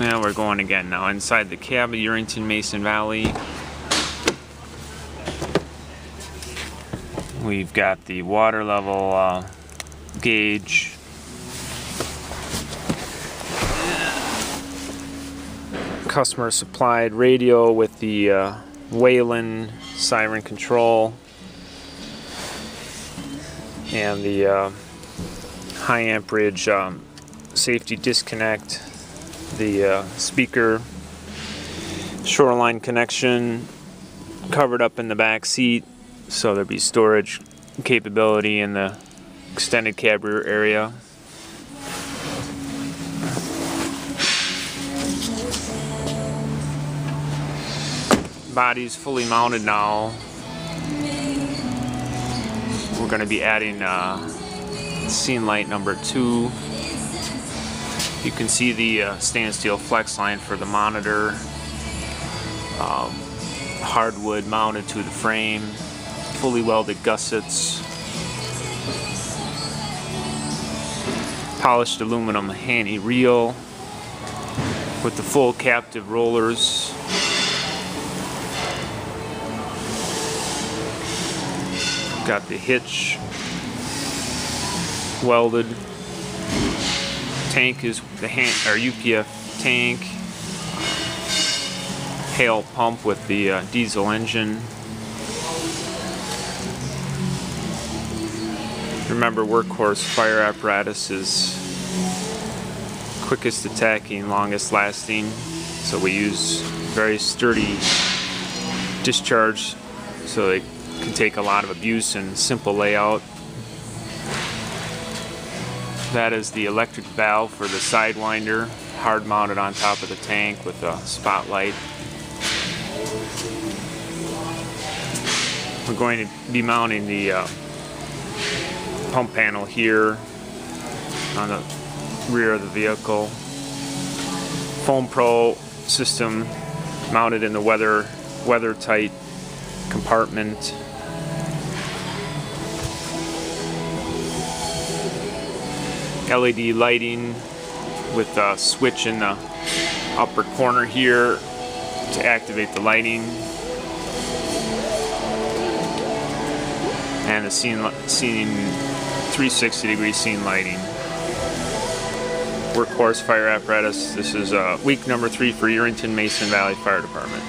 Now we're going again now inside the cab of Yerington Mason Valley. We've got the water level gauge. Customer supplied radio with the Whalen siren control and the high amperage safety disconnect, the speaker shoreline connection covered up in the back seat, so there'll be storage capability in the extended cab rear area. Body's fully mounted now. We're going to be adding scene light number 2. You can see the stainless steel flex line for the monitor. Hardwood mounted to the frame. Fully welded gussets. Polished aluminum handy reel with the full captive rollers. Got the hitch welded. Tank is the UPF tank. Hale pump with the diesel engine. Remember, workhorse fire apparatus is quickest attacking, longest lasting, so we use very sturdy discharge so they can take a lot of abuse and simple layout. That is the electric valve for the sidewinder, hard mounted on top of the tank with a spotlight. We're going to be mounting the pump panel here on the rear of the vehicle. Foam Pro system mounted in the weather tight compartment. LED lighting with a switch in the upper corner here to activate the lighting. And the scene 360 degree scene lighting. Workhorse fire apparatus. This is week number 3 for Yerington Mason Valley Fire Department.